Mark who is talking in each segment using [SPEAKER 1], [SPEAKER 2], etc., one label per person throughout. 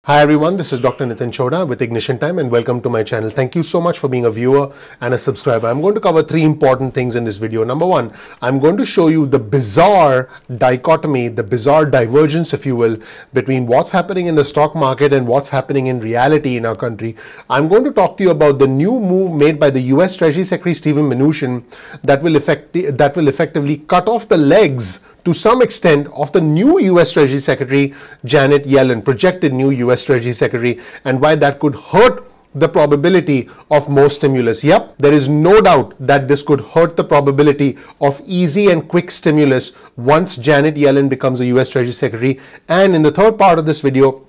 [SPEAKER 1] Hi everyone, this is Dr. Chhoda with Ignition Time and welcome to my channel. Thank you so much for being a viewer and a subscriber. I'm going to cover three important things in this video. Number one, I'm going to show you the bizarre dichotomy, the bizarre divergence, if you will, between what's happening in the stock market and what's happening in reality in our country. I'm going to talk to you about the new move made by the US Treasury Secretary Mnuchin that will effectively cut off the legs to some extent of the new US Treasury Secretary Janet Yellen, projected new US Treasury Secretary, and why that could hurt the probability of more stimulus. Yep, there is no doubt that this could hurt the probability of easy and quick stimulus once Janet Yellen becomes a US Treasury Secretary. And in the third part of this video,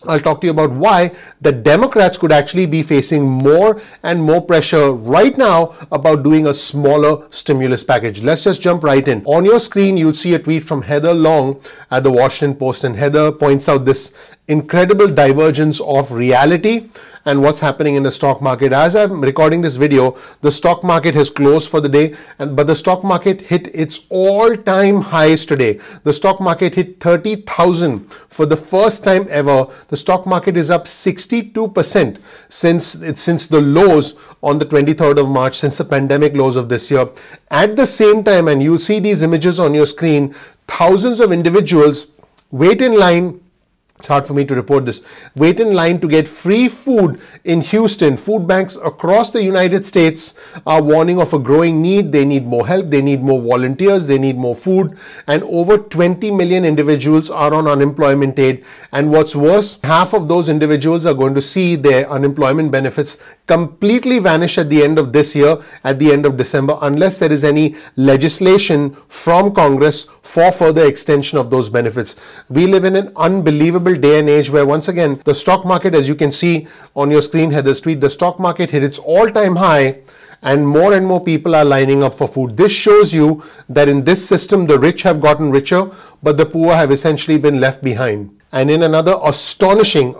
[SPEAKER 1] I'll talk to you about why the Democrats could actually be facing more and more pressure right now about doing a smaller stimulus package. Let's just jump right in. On your screen, you'll see a tweet from Heather Long at the Washington Post, and Heather points out this incredible divergence of reality and what's happening in the stock market. As I'm recording this video, the stock market has closed for the day, but the stock market hit its all-time highs today. The stock market hit 30,000 for the first time ever. The stock market is up 62% since the lows on the 23rd of March, since the pandemic lows of this year. At the same time, and you'll see these images on your screen, thousands of individuals wait in line. It's hard for me to report this. Wait in line to get free food in Houston. Food banks across the United States are warning of a growing need. They need more help. They need more volunteers. They need more food. And over 20 million individuals are on unemployment aid. And what's worse, half of those individuals are going to see their unemployment benefits completely vanish at the end of this year, at the end of December, unless there is any legislation from Congress for further extension of those benefits. We live in an unbelievable day and age where, once again, the stock market, as you can see on your screen, Heather's tweet, the stock market hit its all-time high and more people are lining up for food. This shows you that in this system, the rich have gotten richer, but the poor have essentially been left behind. And in another astonishing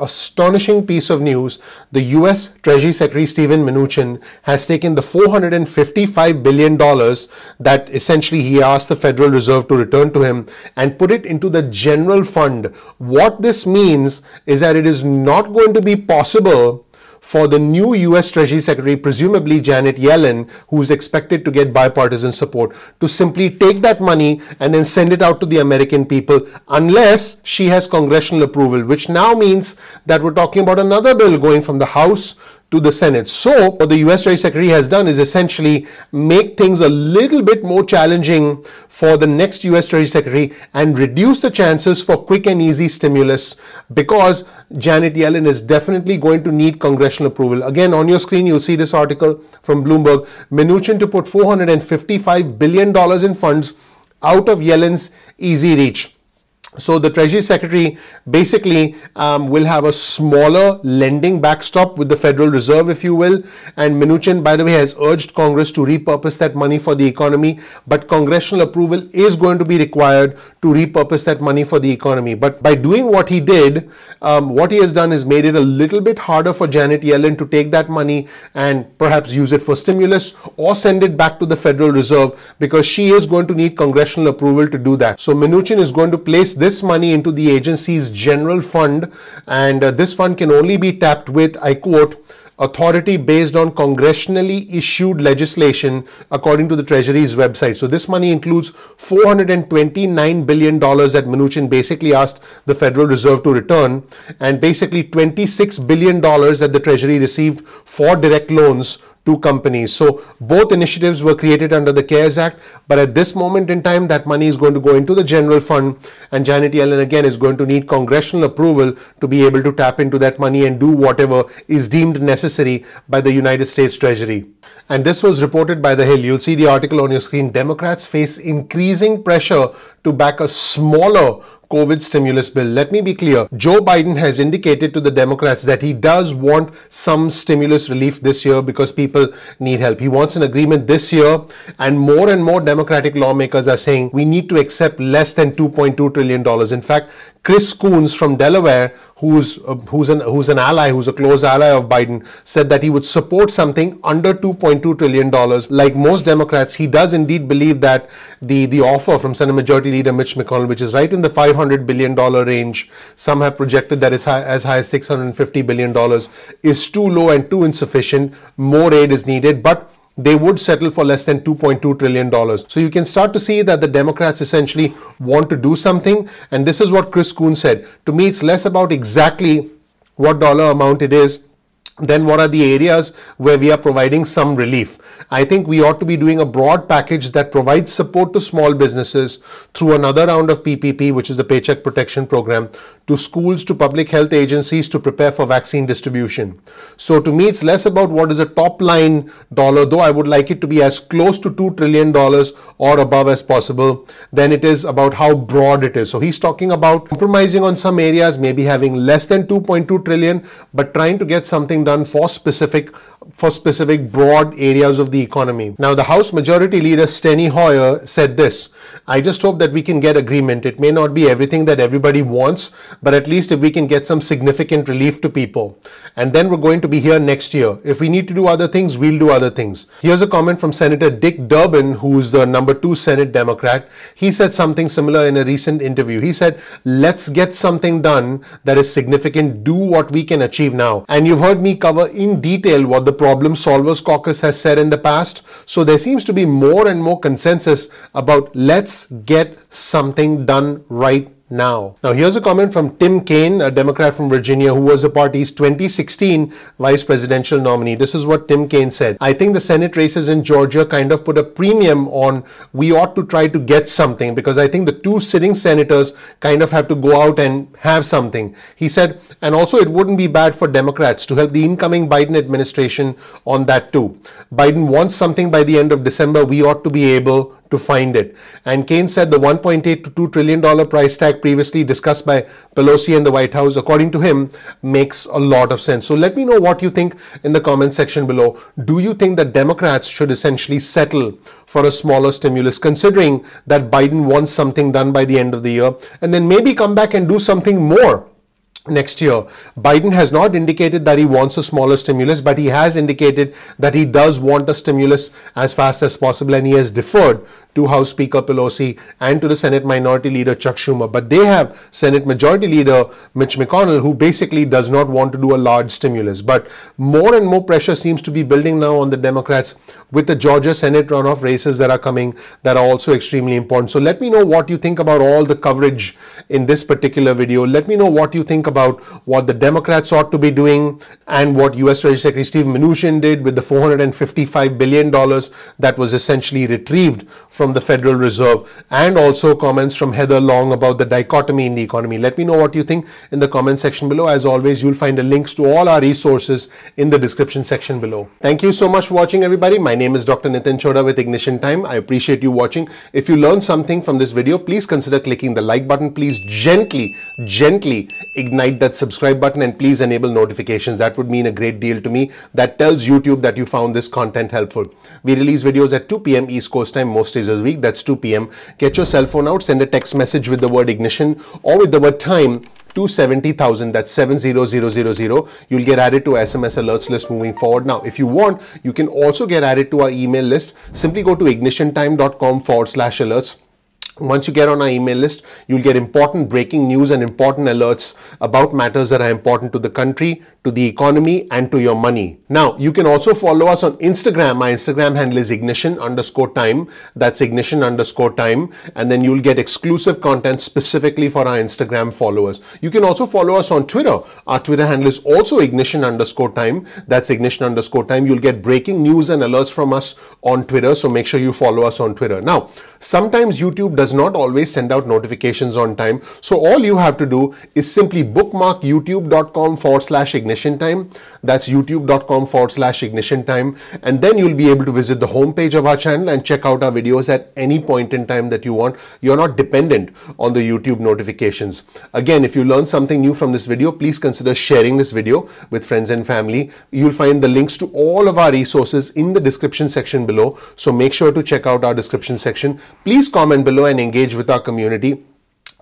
[SPEAKER 1] piece of news, the US Treasury Secretary Mnuchin has taken the $455 billion that essentially he asked the Federal Reserve to return to him and put it into the general fund. What this means is that it is not going to be possible for the new US Treasury Secretary, presumably Janet Yellen, who's expected to get bipartisan support, to simply take that money and then send it out to the American people unless she has congressional approval, which now means that we're talking about another bill going from the House to the Senate. So what the US Treasury Secretary has done is essentially make things a little bit more challenging for the next US Treasury Secretary and reduce the chances for quick and easy stimulus, because Janet Yellen is definitely going to need congressional approval. Again, on your screen, you'll see this article from Bloomberg. Mnuchin to put $455 billion in funds out of Yellen's easy reach. So the Treasury Secretary basically will have a smaller lending backstop with the Federal Reserve, if you will. And Mnuchin, by the way, has urged Congress to repurpose that money for the economy. But congressional approval is going to be required to repurpose that money for the economy. But by doing what he did, what he has done is made it a little bit harder for Janet Yellen to take that money and perhaps use it for stimulus or send it back to the Federal Reserve, because she is going to need congressional approval to do that. So Mnuchin is going to place this money into the agency's general fund, and this fund can only be tapped with, I quote, authority based on congressionally issued legislation, according to the Treasury's website. So this money includes $429 billion that Mnuchin basically asked the Federal Reserve to return, and basically $26 billion that the Treasury received for direct loans to companies. So both initiatives were created under the CARES Act, but at this moment in time, that money is going to go into the general fund, and Janet Yellen again is going to need congressional approval to be able to tap into that money and do whatever is deemed necessary by the United States Treasury. And this was reported by The Hill. You'll see the article on your screen. Democrats face increasing pressure to back a smaller COVID stimulus bill. Let me be clear. Joe Biden has indicated to the Democrats that he does want some stimulus relief this year because people need help. He wants an agreement this year, and more Democratic lawmakers are saying we need to accept less than $2.2 trillion. In fact, Chris Coons from Delaware, who's an ally, who's a close ally of Biden, said that he would support something under $2.2 trillion. Like most Democrats, he does indeed believe that the offer from Senate Majority Leader Mitch McConnell, which is right in the $500 billion range, some have projected that is as high as $650 billion, is too low and too insufficient. More aid is needed, but they would settle for less than $2.2 trillion. So you can start to see that the Democrats essentially want to do something. And this is what Chris Coons said. To me, it's less about exactly what dollar amount it is, then what are the areas where we are providing some relief. I think we ought to be doing a broad package that provides support to small businesses through another round of PPP, which is the Paycheck Protection Program, to schools, to public health agencies to prepare for vaccine distribution. So to me, it's less about what is a top line dollar, though I would like it to be as close to $2 trillion or above as possible, than it is about how broad it is. So he's talking about compromising on some areas, maybe having less than 2.2 trillion, but trying to get something done for specific broad areas of the economy. Now, the House Majority Leader Steny Hoyer said this: I just hope that we can get agreement. It may not be everything that everybody wants, but at least if we can get some significant relief to people. And then we're going to be here next year. If we need to do other things, we'll do other things. Here's a comment from Senator Dick Durbin, who's the number 2 Senate Democrat. He said something similar in a recent interview. He said, let's get something done that is significant. Do what we can achieve now. And you've heard me cover in detail what the Problem Solvers Caucus has said in the past. So there seems to be more and more consensus about let's get something done right now. Now, here's a comment from Tim Kaine, a Democrat from Virginia, who was the party's 2016 vice presidential nominee. This is what Tim Kaine said: I think the Senate races in Georgia kind of put a premium on we ought to try to get something, because I think the 2 sitting senators kind of have to go out and have something. He said, and also it wouldn't be bad for Democrats to help the incoming Biden administration on that too. Biden wants something by the end of December. We ought to be able to find it. And Kaine said the $1.8 to $2 trillion price tag previously discussed by Pelosi and the White House, according to him, makes a lot of sense. So let me know what you think in the comment section below. Do you think that Democrats should essentially settle for a smaller stimulus, considering that Biden wants something done by the end of the year, and then maybe come back and do something more next year? Biden has not indicated that he wants a smaller stimulus, but he has indicated that he does want a stimulus as fast as possible, and he has deferred to House Speaker Pelosi and to the Senate Minority Leader Chuck Schumer. But they have Senate Majority Leader Mitch McConnell, who basically does not want to do a large stimulus. But more and more pressure seems to be building now on the Democrats with the Georgia Senate runoff races that are coming, that are also extremely important. So let me know what you think about all the coverage in this particular video. Let me know what you think about what the Democrats ought to be doing and what US Treasury Secretary Steve Mnuchin did with the $455 billion that was essentially retrieved from the Federal Reserve, and also comments from Heather Long about the dichotomy in the economy. Let me know what you think in the comment section below. As always, you'll find the links to all our resources in the description section below. Thank you so much for watching, everybody. My name is Dr. Nitin Chhoda with Ignition Time. I appreciate you watching. If you learned something from this video, please consider clicking the like button. Please gently ignite that subscribe button, and please enable notifications. That would mean a great deal to me. That tells YouTube that you found this content helpful. We release videos at 2 p.m. East Coast time most days of the week. That's 2 p.m. Get your cell phone out, send a text message with the word ignition or with the word time to 70,000, that's 70000. You'll get added to SMS alerts list moving forward. Now, if you want, you can also get added to our email list. Simply go to ignitiontime.com/alerts. Once you get on our email list, you'll get important breaking news and important alerts about matters that are important to the country, to the economy, and to your money. Now, you can also follow us on Instagram. My Instagram handle is ignition_time. That's ignition_time. And then you'll get exclusive content specifically for our Instagram followers. You can also follow us on Twitter. Our Twitter handle is also ignition_time. That's ignition_time. You'll get breaking news and alerts from us on Twitter. So make sure you follow us on Twitter. Now, sometimes YouTube does not always send out notifications on time. So all you have to do is simply bookmark youtube.com/ignition time. That's youtube.com/ignition time. And then you'll be able to visit the homepage of our channel and check out our videos at any point in time that you want. You're not dependent on the YouTube notifications. Again, if you learned something new from this video, please consider sharing this video with friends and family. You'll find the links to all of our resources in the description section below. So make sure to check out our description section. Please comment below and engage with our community.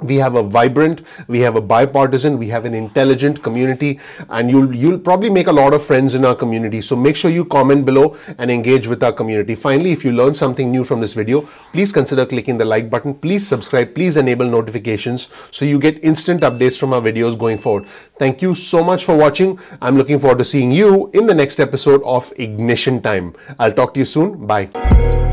[SPEAKER 1] We have a vibrant, we have a bipartisan, we have an intelligent community, and you'll probably make a lot of friends in our community. So make sure you comment below and engage with our community. Finally, if you learned something new from this video, please consider clicking the like button. Please subscribe. Please enable notifications so you get instant updates from our videos going forward. Thank you so much for watching. I'm looking forward to seeing you in the next episode of Ignition Time. I'll talk to you soon. Bye.